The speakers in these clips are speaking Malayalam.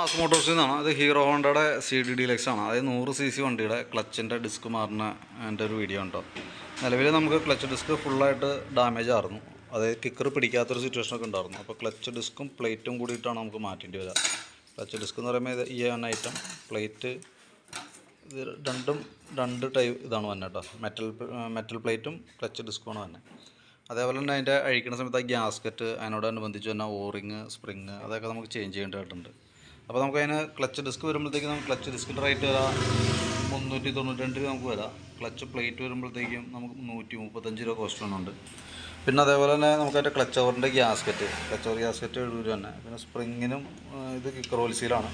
മാസ് മോട്ടോഴ്സിൽ നിന്നാണ്. അത് ഹീറോ ഹോണ്ടയുടെ CD ഡീലക്സ് ആണ്. അതായത് 100 cc വണ്ടിയുടെ ക്ലച്ചിൻ്റെ ഡിസ്ക് മാറുന്ന എൻ്റെ ഒരു വീഡിയോ ഉണ്ടോ. നിലവിൽ നമുക്ക് ക്ലച്ച് ഡിസ്ക് ഫുള്ളായിട്ട് ഡാമേജ് ആയിരുന്നു. അതായത് കിക്കർ പിടിക്കാത്തൊരു സിറ്റുവേഷനൊക്കെ ഉണ്ടായിരുന്നു. അപ്പോൾ ക്ലച്ച് ഡിസ്കും പ്ലേറ്റും കൂടിയിട്ടാണ് നമുക്ക് മാറ്റേണ്ടി വരിക. ക്ലച്ച് ഡിസ്ക് എന്ന് പറയുമ്പോൾ ഈ ഐറ്റം പ്ലേറ്റ് ഇത് രണ്ടും രണ്ട് ടൈപ്പ് ഇതാണ് വന്നത് കേട്ടോ. മെറ്റൽ പ്ലേറ്റും ക്ലച്ച് ഡിസ്ക്കുമാണ് വന്നത്. അതേപോലെ തന്നെ അതിൻ്റെ അഴിക്കുന്ന സമയത്ത് ആ ഗ്യാസ്കറ്റ് അതിനോടനുബന്ധിച്ച് തന്നെ ഓറിങ് സ്പ്രിങ് അതൊക്കെ നമുക്ക് ചേഞ്ച് ചെയ്യേണ്ടതായിട്ടുണ്ട്. അപ്പോൾ നമുക്ക് അതിന് ക്ലച്ച് ഡിസ്ക് വരുമ്പോഴത്തേക്കും നമുക്ക് ക്ലച്ച് ഡിസ്കിൻ്റെ റേറ്റ് വരാം 392 രൂപ നമുക്ക് വരാം. ക്ലച്ച് പ്ലേറ്റ് വരുമ്പോഴത്തേക്കും നമുക്ക് 135 രൂപ കോസ്റ്റ് വന്നുണ്ട്. പിന്നെ അതേപോലെ തന്നെ നമുക്ക് അതിൻ്റെ ക്ലച്ച് ഓവറിൻ്റെ ഗ്യാസ്കറ്റ് 70 രൂപ തന്നെ. പിന്നെ സ്പ്രിങ്ങിനും ഇത് കിക്കർ ഓയിൽസീലാണ്.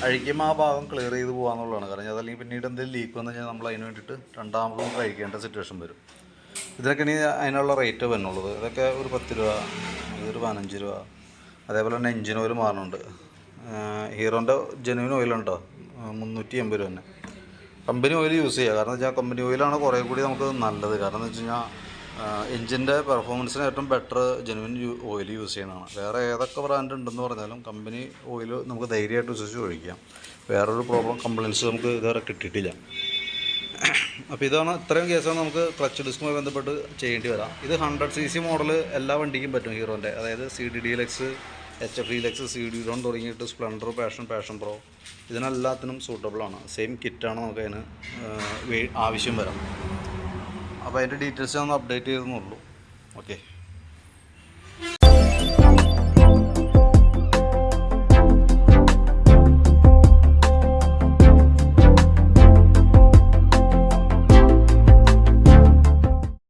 അഴിക്കുമ്പോൾ ആ ഭാഗം ക്ലിയർ ചെയ്ത് പോകാമെന്നുള്ളതാണ്. കാരണം അതല്ലെങ്കിൽ പിന്നീട് എന്തെങ്കിലും ലീക്ക് വന്നു കഴിഞ്ഞാൽ നമ്മൾ അതിന് വേണ്ടിയിട്ട് രണ്ടാമത് നമുക്ക് അഴിക്കേണ്ട സിറ്റുവേഷൻ വരും. ഇതിനൊക്കെ ഇനി അതിനുള്ള റേറ്റ് വരുന്നുള്ളത്. ഇതൊക്കെ ഒരു 10 രൂപ, ഇതൊരു 15 രൂപ. അതേപോലെ തന്നെ എഞ്ചിൻ ഓയിൽ മാറുന്നുണ്ട്. ഹീറോൻ്റെ ജെനുവിൻ ഓയിലുണ്ടോ 380 രൂപ തന്നെ. കമ്പനി ഓയിൽ യൂസ് ചെയ്യുക. കാരണം വെച്ചാൽ കമ്പനി ഓയിലാണ് കുറേ കൂടി നമുക്ക് നല്ലത്. കാരണം എന്ന് വെച്ച് കഴിഞ്ഞാൽ എഞ്ചിൻ്റെ പെർഫോമൻസിന് ഏറ്റവും ബെറ്റർ ജെനുവിൻ ഓയിൽ യൂസ് ചെയ്യണതാണ്. വേറെ ഏതൊക്കെ ബ്രാൻഡ് ഉണ്ടെന്ന് പറഞ്ഞാലും കമ്പനി ഓയിൽ നമുക്ക് ധൈര്യമായിട്ട് വിശ്വസിച്ച് ഒഴിക്കാം. വേറൊരു കംപ്ലയിൻസ് നമുക്ക് ഇതുവരെ കിട്ടിയിട്ടില്ല. അപ്പോൾ ഇത്രയും കേസാണ് നമുക്ക് ക്ലച്ച് ഡിസ്കുമായി ബന്ധപ്പെട്ട് ചെയ്യേണ്ടി വരാം. ഇത് 100 cc മോഡൽ എല്ലാ വണ്ടിക്കും പറ്റും ഹീറോൻ്റെ. അതായത് CD deluxe, HF deluxe, CD Dawn തുടങ്ങിയിട്ട് സ്പ്ലെൻഡർ, പാഷൻ പ്രോ ഇതിനെല്ലാത്തിനും സൂട്ടബിളാണ്. സെയിം കിറ്റാണ് നമുക്ക് അതിന് ആവശ്യം വരാം. അപ്പോൾ അതിൻ്റെ ഡീറ്റെയിൽസ് ഞാൻ ഒന്ന് അപ്ഡേറ്റ് ചെയ്തെന്നുള്ളൂ. ഓക്കെ.